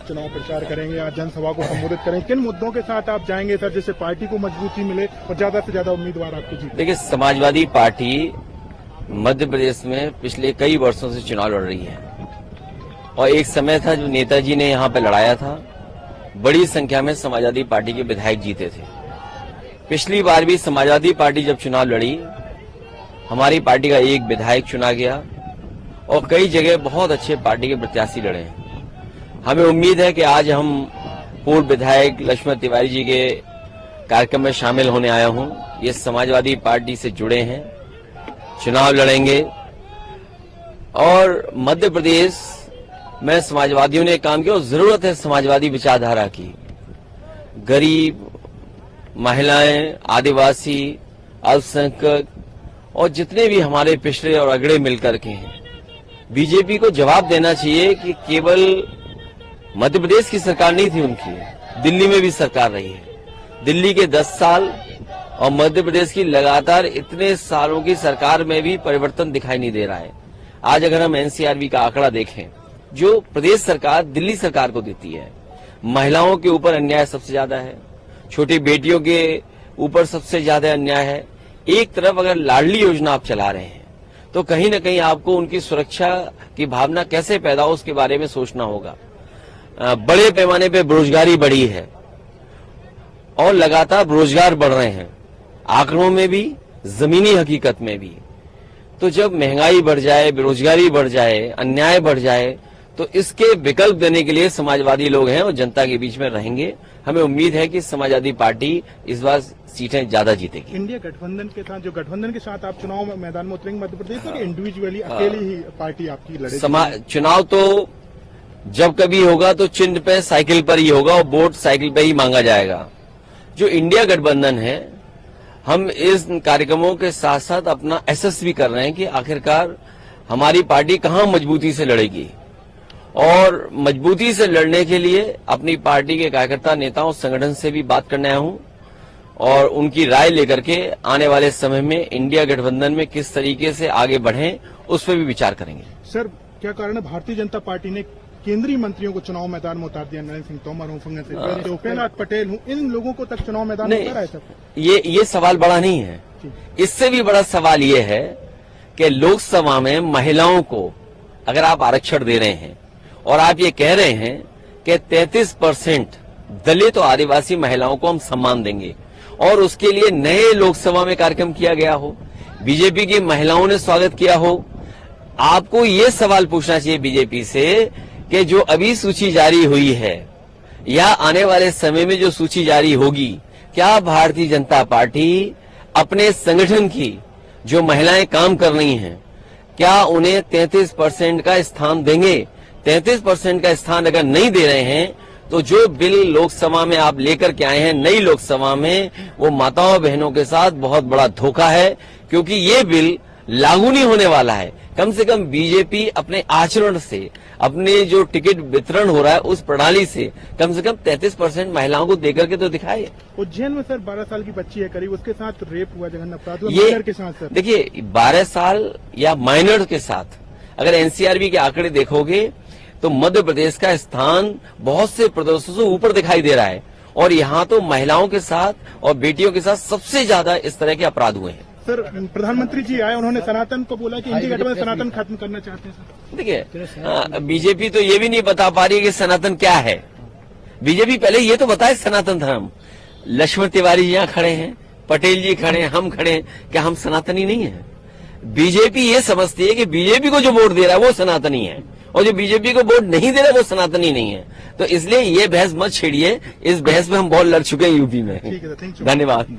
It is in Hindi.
चुनाव प्रचार करेंगे, आज जनसभा को संबोधित करेंगे, किन मुद्दों के साथ आप जाएंगे सर, जिससे पार्टी को मजबूती मिले और ज्यादा से ज्यादा उम्मीदवार आपको जीते? देखिए, समाजवादी पार्टी मध्य प्रदेश में पिछले कई वर्षों से चुनाव लड़ रही है और एक समय था जो नेताजी ने यहाँ पे लड़ाया था, बड़ी संख्या में समाजवादी पार्टी के विधायक जीते थे। पिछली बार भी समाजवादी पार्टी जब चुनाव लड़ी, हमारी पार्टी का एक विधायक चुना गया और कई जगह बहुत अच्छे पार्टी के प्रत्याशी लड़े हैं। हमें उम्मीद है कि आज हम पूर्व विधायक लक्ष्मण तिवारी जी के कार्यक्रम में शामिल होने आया हूं। ये समाजवादी पार्टी से जुड़े हैं, चुनाव लड़ेंगे और मध्य प्रदेश में समाजवादियों ने काम किया और जरूरत है समाजवादी विचारधारा की। गरीब, महिलाएं, आदिवासी, अल्पसंख्यक और जितने भी हमारे पिछड़े और अगड़े मिलकर के हैं, बीजेपी को जवाब देना चाहिए कि केवल मध्य प्रदेश की सरकार नहीं थी उनकी, दिल्ली में भी सरकार रही है। दिल्ली के 10 साल और मध्य प्रदेश की लगातार इतने सालों की सरकार में भी परिवर्तन दिखाई नहीं दे रहा है। आज अगर हम एनसीआरबी का आंकड़ा देखें जो प्रदेश सरकार दिल्ली सरकार को देती है, महिलाओं के ऊपर अन्याय सबसे ज्यादा है, छोटी बेटियों के ऊपर सबसे ज्यादा अन्याय है। एक तरफ अगर लाडली योजना आप चला रहे हैं तो कहीं न कहीं आपको उनकी सुरक्षा की भावना कैसे पैदा हो उसके बारे में सोचना होगा। बड़े पैमाने पे बेरोजगारी बढ़ी है और लगातार बेरोजगार बढ़ रहे हैं, आंकड़ों में भी, जमीनी हकीकत में भी। तो जब महंगाई बढ़ जाए, बेरोजगारी बढ़ जाए, अन्याय बढ़ जाए, तो इसके विकल्प देने के लिए समाजवादी लोग हैं और जनता के बीच में रहेंगे। हमें उम्मीद है कि समाजवादी पार्टी इस बार सीटें ज्यादा जीतेगी। इंडिया गठबंधन के साथ, जो गठबंधन के साथ आप चुनाव मैदान में उतरेंगे मध्य प्रदेश में, इंडिविजुअली अकेली ही पार्टी आपकी लड़ेगी? चुनाव तो जब कभी होगा तो चिन्ह पे साइकिल पर ही होगा और वोट साइकिल पे ही मांगा जाएगा। जो इंडिया गठबंधन है, हम इस कार्यक्रमों के साथ साथ अपना एसेस भी कर रहे हैं कि आखिरकार हमारी पार्टी कहां मजबूती से लड़ेगी और मजबूती से लड़ने के लिए अपनी पार्टी के कार्यकर्ता, नेताओं, संगठन से भी बात करने आया हूं और उनकी राय लेकर के आने वाले समय में इंडिया गठबंधन में किस तरीके से आगे बढ़ें उस पर भी विचार करेंगे। सर, क्या कारण है भारतीय जनता पार्टी ने केंद्रीय मंत्रियों को चुनाव मैदान में उतार दिया? नरेंद्र सिंह तोमर हूं, उपेंद्र पटेल हूं, इन लोगों को तक चुनाव मैदान में उतारा है सर? ये सवाल बड़ा नहीं है। इससे भी बड़ा सवाल ये है कि लोकसभा में महिलाओं को अगर आप आरक्षण दे रहे हैं और आप ये कह रहे हैं कि 33% दलित और आदिवासी महिलाओं को हम सम्मान देंगे और उसके लिए नए लोकसभा में कार्यक्रम किया गया हो, बीजेपी की महिलाओं ने स्वागत किया हो, आपको ये सवाल पूछना चाहिए बीजेपी से कि जो अभी सूची जारी हुई है या आने वाले समय में जो सूची जारी होगी, क्या भारतीय जनता पार्टी अपने संगठन की जो महिलाएं काम कर रही हैं, क्या उन्हें 33% का स्थान देंगे? 33% का स्थान अगर नहीं दे रहे हैं तो जो बिल लोकसभा में आप लेकर के आए हैं नई लोकसभा में, वो माताओं बहनों के साथ बहुत बड़ा धोखा है, क्योंकि ये बिल लागू नहीं होने वाला है। कम से कम बीजेपी अपने आचरण से, अपने जो टिकट वितरण हो रहा है उस प्रणाली से कम 33% महिलाओं को देकर के तो दिखाए। उज्जैन में सर 12 साल की बच्ची है करीब, उसके साथ रेप हुआ, जघन्य अपराध हुआ माइनर के साथ। सर देखिए, 12 साल या माइनर के साथ अगर एनसीआरबी के आंकड़े देखोगे तो मध्य प्रदेश का स्थान बहुत से प्रदेशों से ऊपर दिखाई दे रहा है और यहाँ तो महिलाओं के साथ और बेटियों के साथ सबसे ज्यादा इस तरह के अपराध हुए हैं। सर, प्रधानमंत्री जी आए, उन्होंने सनातन को बोला कि इंडिया गठबंधन सनातन खत्म करना चाहते हैं। सर देखिए, बीजेपी तो ये भी नहीं बता पा रही है कि सनातन क्या है। बीजेपी पहले ये तो बताए सनातन धर्म। लक्ष्मण तिवारी जी यहाँ खड़े हैं, पटेल जी खड़े हैं, हम खड़े हैं, क्या हम सनातनी नहीं है? बीजेपी ये समझती है कि बीजेपी को जो वोट दे रहा है वो सनातनी है और जो बीजेपी को वोट नहीं दे रहा वो सनातनी नहीं है। तो इसलिए ये बहस मत छेड़िए, इस बहस में हम बहुत लड़ चुके हैं यूपी में। ठीक है, धन्यवाद।